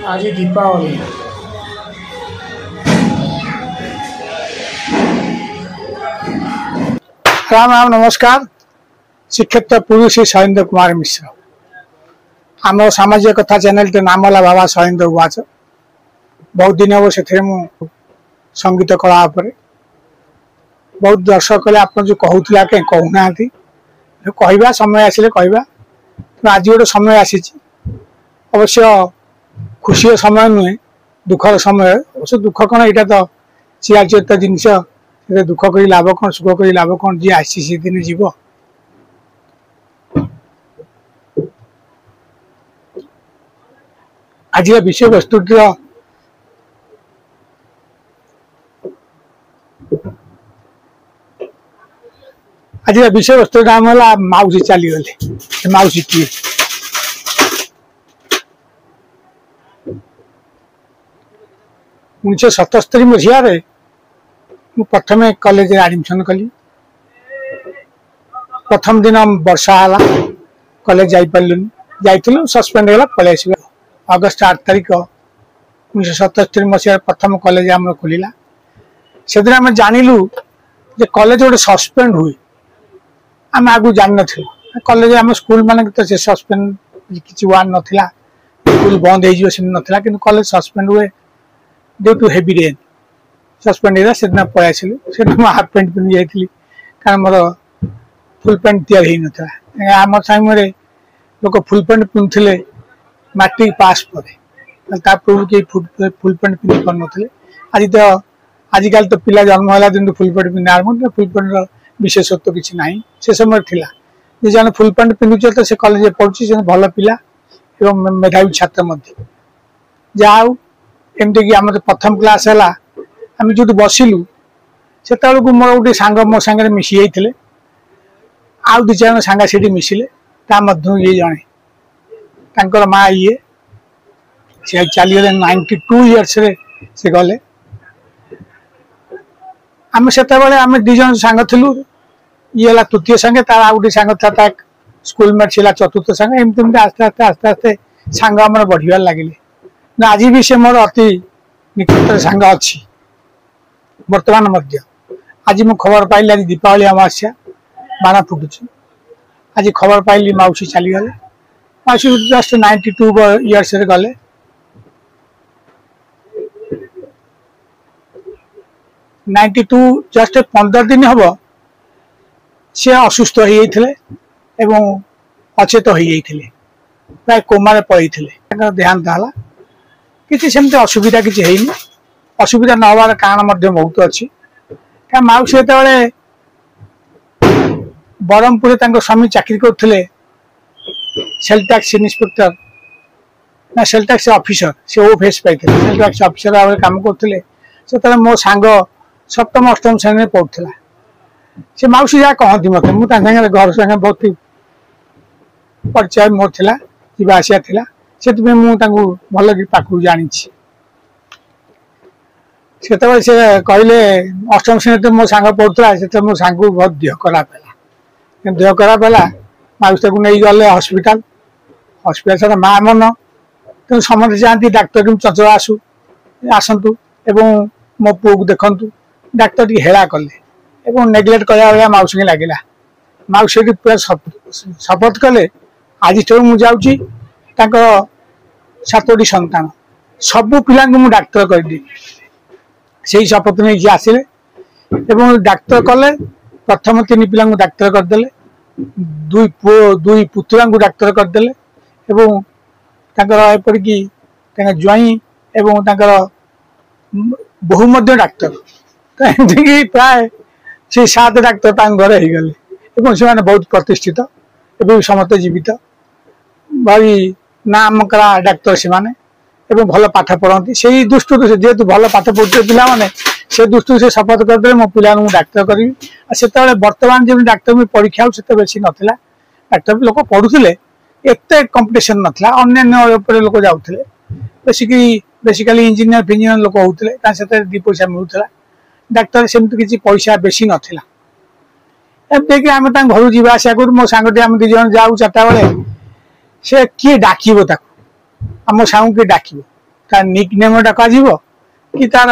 आज दीपावली राम राम नमस्कार। शिक्षक पूर्व श्री शैलेन्द्र कुमार मिश्र आम सामाजिक कथा चैनल टे नाम है बाबा शैलेन्द्र उवाच। बहुत दिन हम से संगीत कला बहुत दर्शक कले आप जो कहूला कहीं कहूना कहवा समय आसिले कहवा आज गोटे समय आसी अवश्य खुशी समय नुहे दुखर समय अवश्य दुख कौन यहाँ तो चिराचरित जिनस दुख कर लाभ कौन सुख कर लाभ कौन जी आसी से दिन जीव। आज विषय वस्तु आज विषय वस्तु नाम है माउसी चलीगले। माउसी किए 1977 मसीह प्रथम कॉलेज एडमिशन कली। प्रथम दिन वर्षा है कॉलेज जाइलु सस्पेंड होगा पलि आस। अगस्ट 8 तारिख 1977 मसीह प्रथम कॉलेज आम खोलला। से दिन आम जानलु जे कॉलेज गोटे सस्पेंड हुए आम आगु जान न कॉलेज आम स्कूल मान तो से सस्पेंड किसी वार्ड नाला स्कूल बंद होता कि कॉलेज सस्पेंड हुए due to heavy rain suspend है से दिन पलि आसलु। से हाफ पैंट पिंधि जाइली कारण मोर फुल पैंट तैयारी ना आम समय लोक फुल पैंट पिंधुले मैट्रिक पास पर पूर्व के फुल पैंट पिंधि पार ना। आज तो आजिकल तो पिला जन्म है दिन फुल पैंट पिंधे आरम्भ फुल पैंट विशेषत्व किसी ना से समय थी जन फुल पैंट पिंधुचे तो से कॉलेज पढ़ुची भल पिला एवं मेधावी छात्र जहाँ एमती कि आम प्रथम क्लास है आम जो बसिलु से मोर गोटे सांग मो सांगे मिसी जाते आउ दु चार सांगा से मिसिले ये जड़े माँ ये से चलीगले 92 इयर्स से गले। आम से आम दीज सांग थिलु ये तृतीय सांगे तार आ गोटे सांग था स्कूल मेट से चतुर्थ सांग एमती आस्ते आस्ते आस्ते आस्ते सांग आम बढ़िया लगे। आज भी से मोर अति निकट सांग अच्छी बर्तमान आज मु खबर पाइली आज दीपावली अमावस्या बाण फुटुच। आज खबर पाइली माउसी चलीगले। माउसी जस्ट 92 इयर्स गले। जस्ट 15 दिन हम सी असुस्थ होते अचेत होते प्राय कोमार पड़े देहांत है किसी सेमती असुविधा किसी है असुविधा न हबार कारण बहुत अच्छी। माउसी जो ब्रह्मपुर स्वामी चाकरी करते सेल टैक्स इन्स्पेक्टर ना सेल टैक्स ऑफिसर से ओफेस पाई सेल टैक्स ऑफिसर भाव में कम करते से मो सांग सप्तम अष्टम श्रेणी में पढ़ुला। से माउसी जहाँ कहती मत मुझे घर संगे बहुत परिचय मोर था जावासिया था से भल पाखु जानी से कहले अष्टम श्रेणी मो सांग पढ़ुला से मो सांग बहुत देह खराब है। देह खराब है माउसी नहीं गले हस्पिटाल हस्पिटाल माँ मन तेणु समस्त चाहती डाक्तर चंचल आसतु एवं मो पुओ को देखु डाक्तर टी हेला कले नेग्लेक्ट करा माउसी लगे। माउसी पूरा शपथ कले आज मुझे 7टी संतान सबू पिला डाक्तर करदी से शपथ नहीं आसिले डाक्तर कले। प्रथम 3 पिला डाक्तर करदे 2 पुतला डाक्तर करदे एपरिक ज्वाई एवं बहु डाक्तर तो प्राय से 7 डाक्तर घर हो गले से बहुत प्रतिष्ठित एवं समस्त जीवित भारी नाम करा डाक्तर से माने भल पाठ पढ़ती से दृष्टि जेहेतु भल पाठ पढ़ते पिला माने से दृष्टि से शपथ करदे मो पिला डाक्तर करी। से बर्तमान जब डाक्तर भी परीक्षा से बेसी नाला डाक्तर भी लोक पढ़ुले एत कंपिटिशन नाला अन्य लोक जाऊे बेसिकली इंजीनियर फिंजीनियर लोक होते 2 पैसा मिलूला डाक्तर सेमती किसी पैसा बेसी नाला। एमती आम घर जावास कर मो सांगटी आम 2 जन जाऊ 4टा बेले से किए डाक मो सांग किए डाक तार निक नेम डक कि तार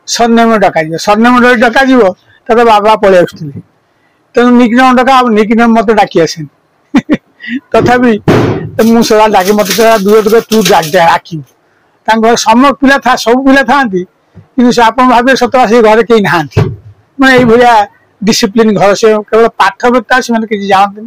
सरनेम डक सरनेम डक तार बाबा पलि आसुले तेणु निक नेम डका निक नेम मत डाकी आसे तथापि मुझे डाके मत दूर दूर तू डाक सम पिला था सब पिला था कि आप भावे सतरा से घर कहीं ना मैंने ये डिसिप्लिन घर से केवल पाठ व्यक्ता से किसी जानते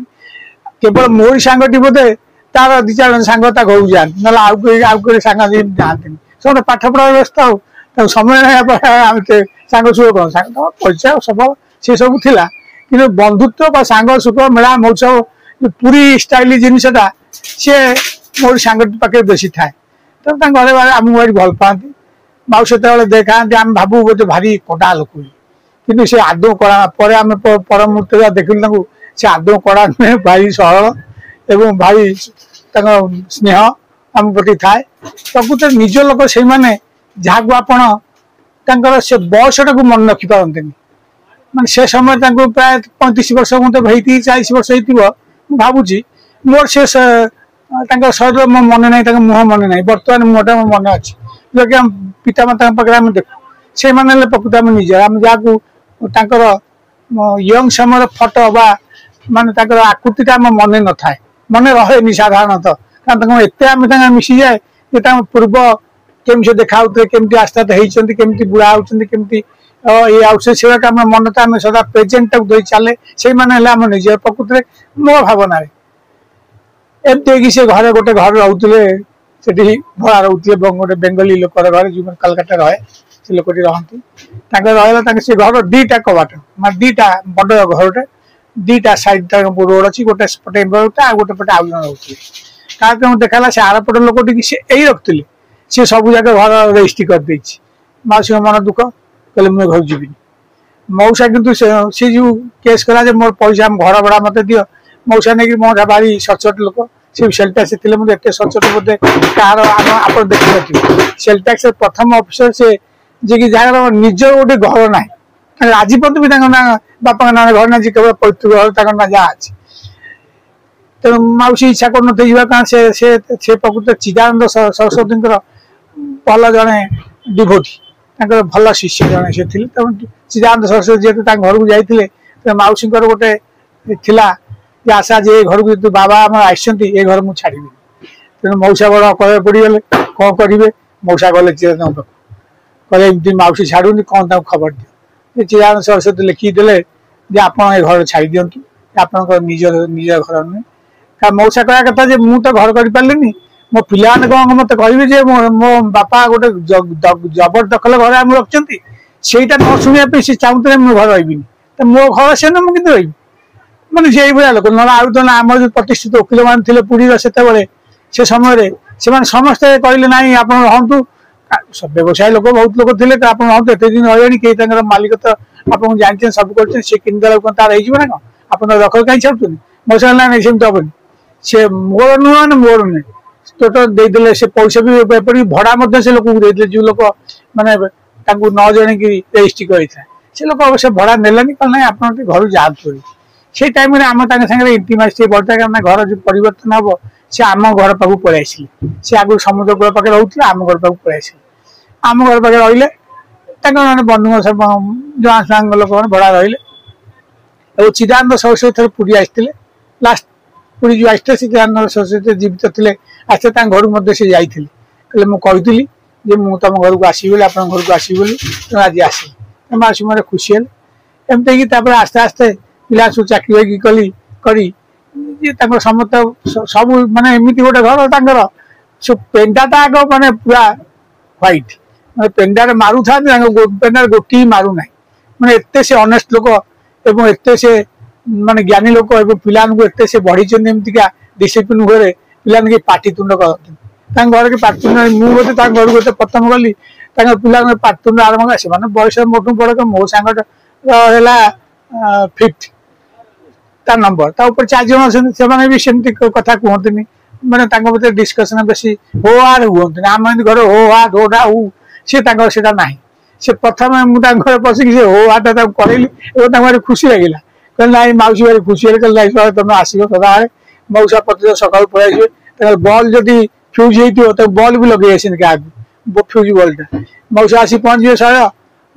केवल मोरी सांगटी बोधे तार दि चार सांग घर जाती ना आउ कोई सांग जाती सब पाठ पढ़ा व्यवस्था हो समय नहीं सांग सुख कौन सांग परिचय स्वभाव से सब थिला कि बंधुत्व सांग सुख मेला महोत्सव पूरी स्टाइल जिनसा सी मोरी सांग पाखे बेसी थाए तो घर आमको भारी भल पाती माउस से देखा आम भावु गोटे भारी कड़ा लोक कि से आदौ कड़ा पर आम पर मुहूर्त देखिलु से आदौ कड़ा नुहे भारी सरल एवं भारी स्नेह आम प्रति थाए प्रकृत निज लोक से मैंने जहाँ को आपण से बयस टाक मन रखी पारते मैं से समय प्राय 35 वर्ष मत 40 वर्ष हो भावुची मोर से शरीर मो मन ना मुह मन ना बर्तमान मुहटा मो मन अच्छी जो कि पितामाता पाखे देखु से मैंने प्रकृत आम निज आम जहाँ यंग समय फटो बा माने आकृति आम मन न था मन रहे साधारणतः कारण एत आम मिसी जाए कि पूर्व केमी से देखा केमती आस्था होती केमती बुढ़ा होती केमती ये आम मन तो आम सदा प्रेजेंट दे चले से मैंने आम निज प्रकृत मो भावना एमती से घरे गोटे घर रोते से भड़ा रोते गोटे बेंगली लोक घर जो कलकाता रहे से लोक रहा से घर दीटा कबाट मैं दीटा बड़ घर दीटा साइड रोड अच्छी गोटे पटे आ गोटे पटे आउ जन रोते क्या देखा से आरपट लोक यही रखुले सी सब जगह घर रेजिस्ट करदे मौसी मन दुख कहले मुझे घर जीविनी मौसा कितु सी जो केस कला मोर पैसा घर भड़ा मत दियो मौसा नहीं मोटा भारी सचोट लोक सी सेल टैक्स मुझे एत सचोट बोधे कह आप देखिए सेल टैक्स प्रथम अफिसर से जे कि जहाँ निज गोटे घर ना आज पर्यटन भी ना बापा ना घर ना केवल पैतृक घर ना जहाँ अच्छी तेणु मौसी इच्छा कर से प्रकृत चिदानंद सरस्वती भल जड़े डिभोटी भल शिष्य जड़े से चिदानंद सरस्वती जेहतु घर को जाते मौसी गोटे थिला आशा जे घर को बाबा आम आई घर मुझे छाड़ी तेणु मौसा बड़ कह पड़गले कौन करेंगे मौसा गले चिदानंद कहले एमती मौसी छाड़ूनी कौन खबर दियो चिदानंद सरस्वती लिखिदे आप घर छाड़ी दिंतु आप निज घर नुहे क्या मौसा कह कथा मुझे घर कर पारे मो पिला कौन मत कहे मो बापा गोटे जबरदखल घर आम रखिंट से न शुणा सी चाहते मुझे घर रही तो मो घर से ना मुझे रही मैंने से भाया लोक ना आउ तो आम जो प्रतिष्ठित वकिल मान थे पुरी से समय से समस्ते कहले ना आप रहतु व्यवसाय लोक बहुत लोग थे आप रहतु एत दिन रही कई मालिक तो आपको जानते सब कर किनदेला तार हो ना कौन आप दखल कहीं छाड़ुनी मौसा ना नहीं सेमती हेनी से मोर नुह ना मोर नुहे टोटल देदेले से पैसा भी एपरी भड़ा से लोक देते जो लोक मैंने न जन की रेजिस्ट करता से लोक अवश्य भड़ा नेलानी कल ना आप घर जातु से टाइम आम सागे इंटीमेसी बढ़ता क्या घर जो परिवर्तन हम से आम घर पाक पलि आसिले से आगु समुद्र कूल पाखे रोते आम घर पाक पलि आसिले आम घर पाखे रही बंधु सब जहाँ साग लोक भड़ा रही चिदानंद सरस्वती पुरी आसते लास्ट पुरी जो आसते चिदानंद सरस्वती जीवित थे आसते घर मध्य से जाते कहले मुझे तुम घर को आसबी आप घर को आसबी आज आसे मासी मैं खुशी है एमती कि आस्ते आस्ते पिला सब चाकरी कली करी समस्त सब माने एमती गोटे घर सब पेंडाटा आग माने पूरा व्हाइट मैं पेंडारे मारू था पेंडार गोटी मारू ना मैंने एत से ऑनेस्ट लोक एवं एत से माने ज्ञानी लोक पिला एत से बढ़ी एमतीका डिसिप्लिन घरे पिला पाटितुंड करते घर के पाटितुंड मुझे घर को प्रथम गली पिला पाटितुंड आरंभ से बयस मोटू बड़ मो सांग फिफ्थ ता नंबर ऊपर 4 जन से भी सेमती कथा कहते मैंने मत डिस्कसन बेसी हो हार हमें आम घर हो हाट होटा हो सी ना से प्रथम मुझे घर पशिक से हो हाटा कहली खुशी लगे कहले ना मौसी भाई खुशी है कहले तुम आसो सदा मौसा प्रति सकाल पलि बल जदि फ्यूज हो बल्ब भी लगे क्या फ्यूज बल्बटा मौसा आसी पहुंचे सर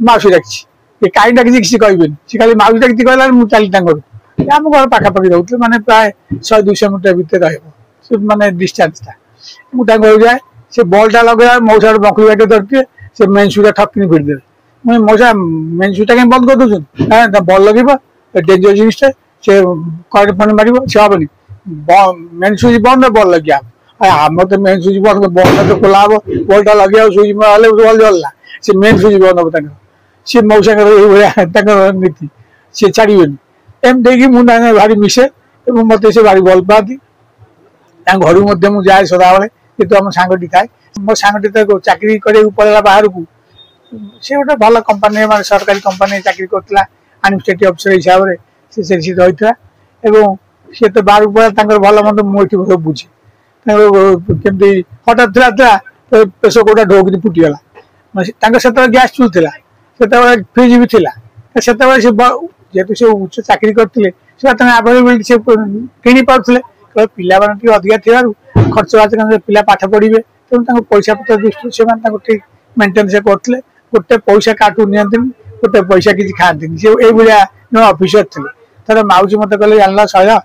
माउसी डाकी ये कहीं डाकी किसी कहबेनि सी खाली माउसी डाकी कहला चली आम घर पाखापाखि रोते मैंने प्राय 100-200 मीटर भितर रहा डिस्टेंस मुझे घर जाए से बल्बटा लगे मौसा बकरी बाटे धरते से मेन सुईटा ठकिनी फिरदे मुझे मौसा मेन सुईटा कहीं बंद कर दूसरी बल्ब लगे डेंजर जिनिसटा से करेंट फंड मार से हेनी मेन सुईच बंद बल्ब लगे आम तो मेन सुईच बंद बल्बटा तो खोला हम बल्बटा लगे सुईच बल्ब जल्ला से मेन सुईच बंद हम सी मौसा नीति सी छाड़बेनि एम देखिए मुझे भारी मिसे मत से भारी भल पाती घर मुझे जाए सदा बेले ये आम सांगटी थाए मो सांगटी तो चाकरी कर पड़ेगा बाहर को सी गोटे भल कंपानी मैं सरकारी कंपानी चाकरी करता एडमिनिस्ट्रेटिव अफिसर हिसाब से रही सी तो बाहर पड़ा भल मत मुझे बुझे कमी हठात था पेश कौटा ढोक फुटीगला से गैस चुलता से फ्रिज भी थी से जेहतु से उच्च चाकरी करते आवेलेबिलिटी से कि पारे पिला अधिका थी खर्च बाच पिला पाठ पढ़े तेणु पैसा पत्र दृष्टि से ठीक मेन्टेन से करते गोटे पैसा काटू नि गोटे पैसा किसी खाती सी ये अफिसर थे थोड़ा माउसी मत कहले जानला सह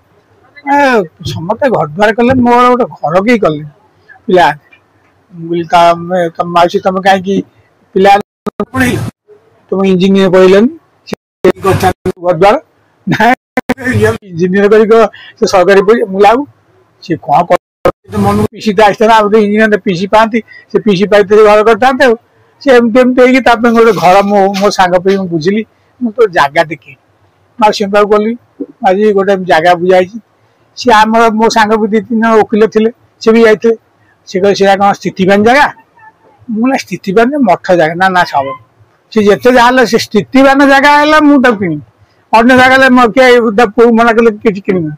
समस्त घर द्वार कले मोर गोटे घर कई कले पिला माउसी तुम कहीं पिला तुम इंजीनियर कहलन घर द्वार इंजीनियर कर सरकारी मुझे सी कौन मन पीसी तो आसता इंजीनियर पीसी पाती से पीसी पाई घर करते से गोटे घर मो सांग बुझिली मुझे जगह देखे माउसी गली आज गोटे जगह बुझाई सी आम मो सांग भी 2-3 जन वकिल थे सी भी जाते सी कह कौन स्थितिवान जगह मुझे स्थितिवान मठ जगह ना सब सी जिते जहाँ से स्थितिवान जगह है मुझे किणी अन्य जगह पुआ मना कले कि किणुनि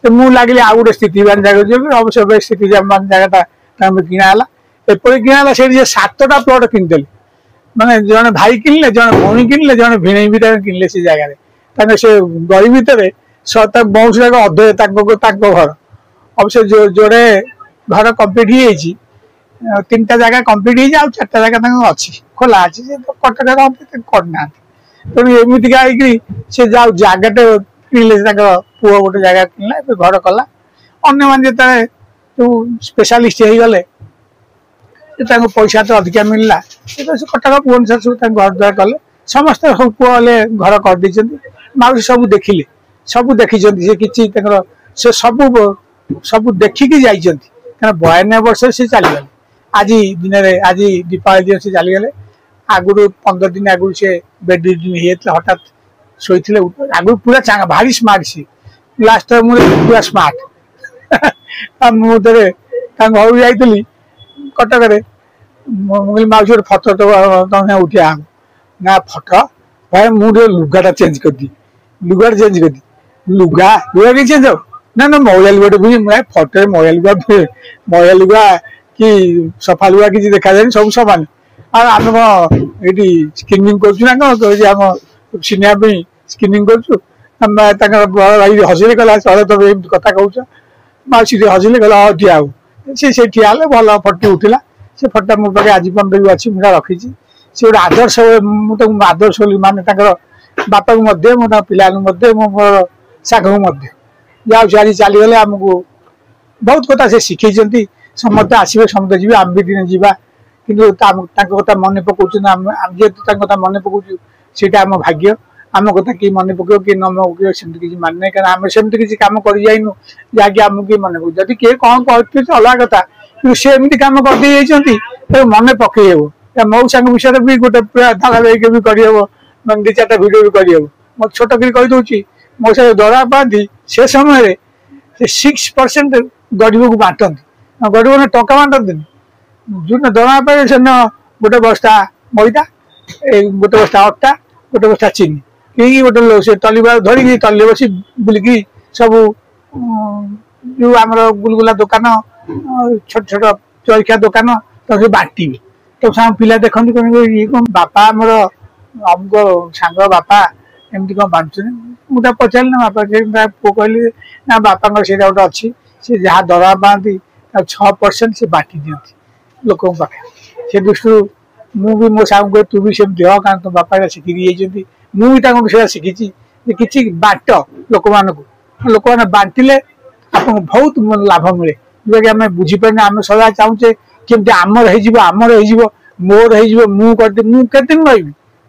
तो मुझे लगे आउ गोटे स्थितिवान जगह अवश्य स्थितिवान जगह किणाला एपरी किणाला से 7टा प्लट किनीदेली माने जड़े भाई किनले जड़े भौणी किनले जड़े भिणई भी किनले से जगह से गली भितर बौश अधे घर अवश्य जोड़े घर कम्प्लीट हो 3टा जगह कम्प्लीट हो 4टा जगह अच्छी खोला अच्छी कटक रहते करना तेणु एमतीका से जाऊ जगटे किणले पुआ गोटे जगह किणला घर कला अन्य मान जो स्पेशलिस्ट हो गले पैसा तो अधिका मिलला कटक भुवनेश्वर सब घर द्वार कले समस्त पुआ घर कर माउसी सब देखिले सब देखी से किसी से सब देखिकी जाना 92 वर्ष से चलीगले आज दिन आज दीपावली दिन से चलीगले आगुरी 15 दिन आगुरी से बेड रिडन हठात शोते आगुरी पूरा चांगा भारी स्मार्ट सी लास्ट मुझे पूरा स्मार्ट मुझे घर जाइली कटक मुझे माउसी गोटे फटो तो उठा ना फटो भाई मुझे लुगाटा चेंज कर दी लुगाटा चेंज कर दी लुगा लुगा कि चेंज हो ना ना मौलिया लुगाटे भी फटो मौलिया लुगा कि सफा लुगा किसी देखा जाए सब सामान आम ये स्किनिंग कर स्किनिंग कर हसिले कहला चल तुम कथा कौच माउसी हसिले कहला हाँ ठिया सी ठिया भल फटो उठला से फटा मो पाखे आज पर्यटन भी अच्छी मुझे रखी सी गोटे आदर्श मुझे आदर्श माने बापा को पिला मोर साग जाऊँ आज चलीगले आमको बहुत कथा से शिखी समस्त आसवे समस्त जी आम भी दिन जावा कि कथा मन पकाऊँ जेहतु कथा मन पकाऊ सीटा आम भाग्य आम कथा कि मन पक कि न मन पक किसी मान ना क्या आम सेमती किसी कम कर जाइनु जहाँकि आमको किए मन पकड़ जदि किए कौन कहते अलग कथा कि सी एमती कम कर मन पकईहब मो सांग विषय भी गोटे पूरा धारावाहिक भी करहब 2-4टा भिडियो भी करहब मत छोट कर कहीदे मो से दरा पाती से समय 6% गरीब को बांटती गरीब ने टका बांटती जो दरा पाए से गोटे बस्ता मैदा गोटे बस्ता अटा गोटे बस्ता चीनी कि गोटे से टलीबार धरिकी टली बस बुलिकी सब जो आम गुलगुला दुकान छोट छोट जलखिया दुकान तो बांटे तो पिला देखते कौन ये कौन बापा आमर अमुक सांग बापा एमती कौन बांटुचे मुझे पचारि ना बापा पुओ कहली ना बापा से गोटे अच्छी सी जहाँ दरा पाती 6% से बांटी दिखती लोक पाखे से दृष्टि मुझे मो साहब कहे तू भी सेमती हो कारण तुम बापा शिखी मुझे शिखी कि बाट लोक मान लोक मैंने बांटिले आपको बहुत लाभ मिले जो कि आम बुझीपारे आम सदा चाहूचे केमती आमर हो मोर हो मुझे दिन रही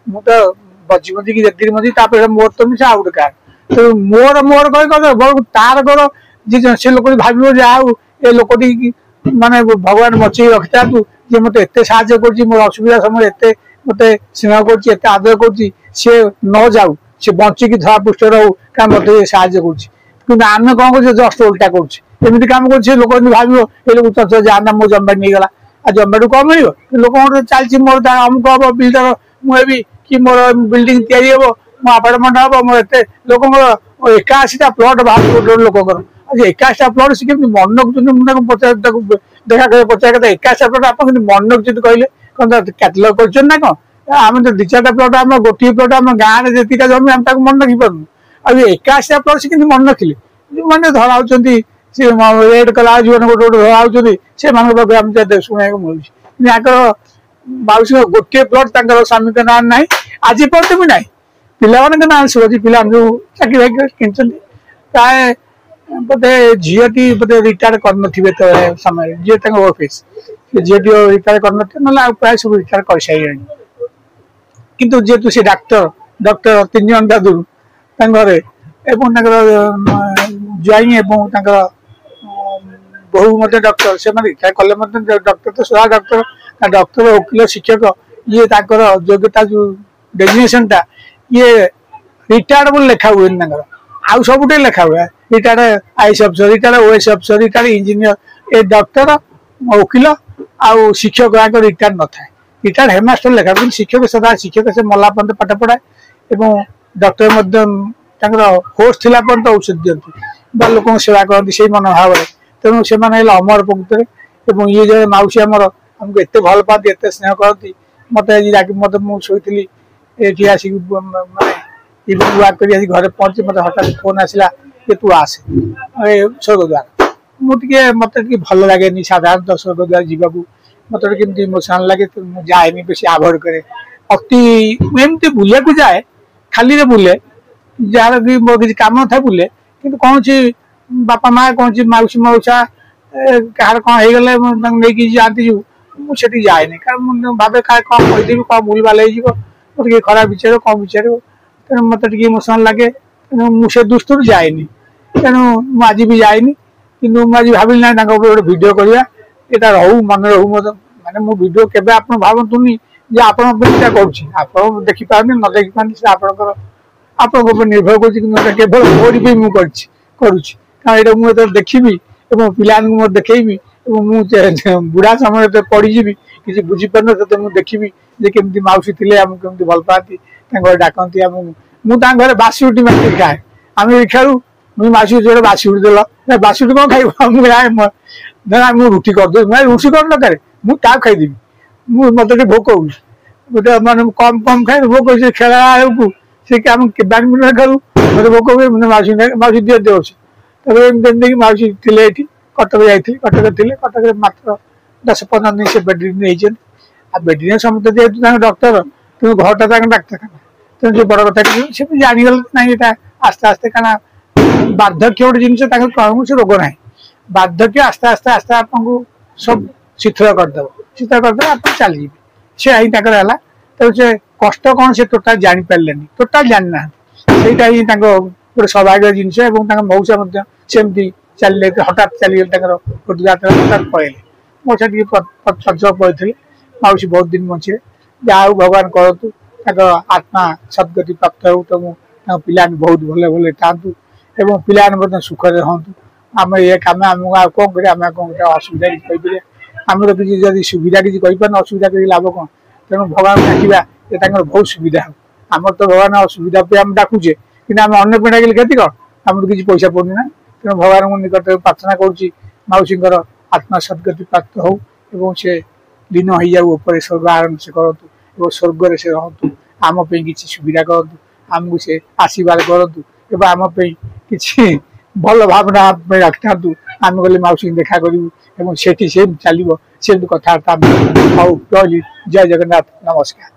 मु तो बची बची जी मजी मोर तो मिसे आउ गोटे तो मोर मोर कह तार घर जी से लोक भाव जाऊ ए लोक माने भगवान बचे रखता तू जे मत एत सा मोर असुविधा समय एत मत स्नेह कर आदर कर न जाऊ सी बचिकी धरा पुष्ट रहू क्या मत सा आम कौन कर जस्ट उल्टा करमती कम कर लोक भाव ये लोग जाना मो जमीन नहीं गला आ जमीन कम मिल लोक चलती मोर अमुक हम बिल्डर मुझे कि मोर बिल्डिंग तैयारी हम मो आपार्टमेंट हम मोर एत लोक 81टा प्लट बाहर लोकर आज 81टा प्लट से कमी मन रखुच्च पचार देखा कर पचार 81टा प्लट आप मन रखुच्च कहले कौन कैटलग कर कौन आम तो 2-4टा प्लट आम गोटे प्लट आम गाँव में जीका जमी आम मन रखी पार्नु आज 81टा प्लट से मन रखिले मैंने धरा रेड कला जो गोटे धरा से शुणा मिलूर माउसी गोटे प्लट स्वामी का ना ना आज पर्यंत भी ना पिला ना शुभुची पिला जो चाकरी बाकरी कि प्राय बोधे झीटी बोधे रिटायर कर समय जी ऑफिस झीटी रिटायर कर ना प्राय सब रिटायर कर सारे किंतु जेहेतु से डाक्तर डॉक्टर 3 जन दादू घरे ज्वाई बहु मत डॉक्टर से रिटायर कले डॉक्टर तो सदा डॉक्टर डॉक्टर वकिल शिक्षक ये योग्यता जो डेजिग्नेशन टा ये रिटायर्ड बोल लिखा हुए आउ सब लिखा हुए रिटायर्ड आईएएस अफसर रिटायर्ड ओएस अफसर रिटायर्ड इंजीनियर ए डॉक्टर वकिल आउ शिक्षक रिटायर्ड न था रिटायर्ड हेडमास्टर लिखा शिक्षक सदा शिक्षक से मला पर्यंत पाठ पढ़ाए और डॉक्टर होश थिला पर्यंत औषध दिखती लोक सेवा करती से मनोभाव तेणु से अमर प्रकृत ये जो मौसी आमर आमको एत भल पाती एत स्नेह करती मत आज मत मुझी ये आसिक मानने इवनिंग वाक कर घरे पहुंची मत हठात फोन आसला कि तू आसे स्वर्गद्वार मुझे मत भल लगे साधारणतः स्वर्गद्वार जावाक मत केमती इमोशनाल लगे तो मुझे जाए बेस आभोड करे अति एमती बुले को जाए खाली बुले जार कि मोर किसी कम था बुले कि कौन सी बापा माँ कौन सी मौसी मौसा कहार कौन हो गले नहीं जाती जो मुझे जाए कारण भावे क्या कौन कहीदेवी कौन भूल भाल हो खराब विचार कौन विचार तेणु मत इमोशनाल लगे मुझे दुष्ट जाए तेणु आज भी जाए कि मुझे भाविली ना गोटे भिड करवा यहाँ रहू मन रहू मत मानने मो भिड के भावतुनि जे आप देखी पारे न देखी पारे से आप निर्भर कर मोरी भी मुझे करुच्ची कारण ये मुझे देखी पिला देखी मुझे बुढ़ा समय पड़ीजी किसी बुझीपार तो देखी केमती मौसी थे आमको केमती भल पाती डाकती मुझे घर बासी रुटी मार्केट खाए आम खेलु मुझे मौसी जो बासी रुटी देल बासी रुटी कौन खाई मुझे रुटी करदे रुटी कर दरकार मुझे खाईदेवी मत भोक हो गोटे मानने कम कम खाए भोक हो खेला को से बैडमिंटन खेलु मतलब भोक हुए मौसी मौसी दिए देश तब मौसी थे कटक जाइए कटक थे कटक मात्र 10-15 दिन से बेडरिडन बेडरिडन समस्त जेहतु डॉक्टर तेज घरटा डाक्तखाना तेज जो बड़ कथा से जानीगल ना यहाँ आस्ते आस्ते कहना बार्धक्य गोटे जिन कौन से रोग ना बार्धक्य आस्ते आस्ते आस्ते आपको सब शिथिल करदेव शिथिल करदे आप चलिए से है तेज से कष्ट कौन से टोटाल जापारे टोटाल जानी ना ही गोटे सौभाग्य जिनस मौसा सेमती चलिए हठात चलीगले हठात पड़े मौसा पचक पड़े मौसी बहुत दिन बचे जहाँ भगवान करतु आत्मा सदगति प्राप्त हो तो पिला बहुत भले भले थातु एवं पिला सुखर हूँ आम ये कम आम कौन कर कौन असुविधा कहीपर आम तो किसी जब सुविधा किसी कहीपर असुविधा कर लाभ कौन तेणु भगवान डाकवा ये बहुत सुविधा हो आम तो भगवान असुविधा पे आम डाकुचे कि आम अन्न डाकिले क्षति कौन आम तो किसी पैसा पड़नी ना तेणु भगवान निकट प्रार्थना करुँची मौसी आत्मा सदगति प्राप्त हो से दिन हो जाऊ स्वर्ग आराम से करूँ स्वर्ग से रहतु आमपाई किसी सुविधा करूँ आमको से आशीर्वाद करूँ आमपाई कि भल भावना रखि था आम गले मौसी देखा करूँ से चलो से कथबार्ता जय जगन्नाथ नमस्कार।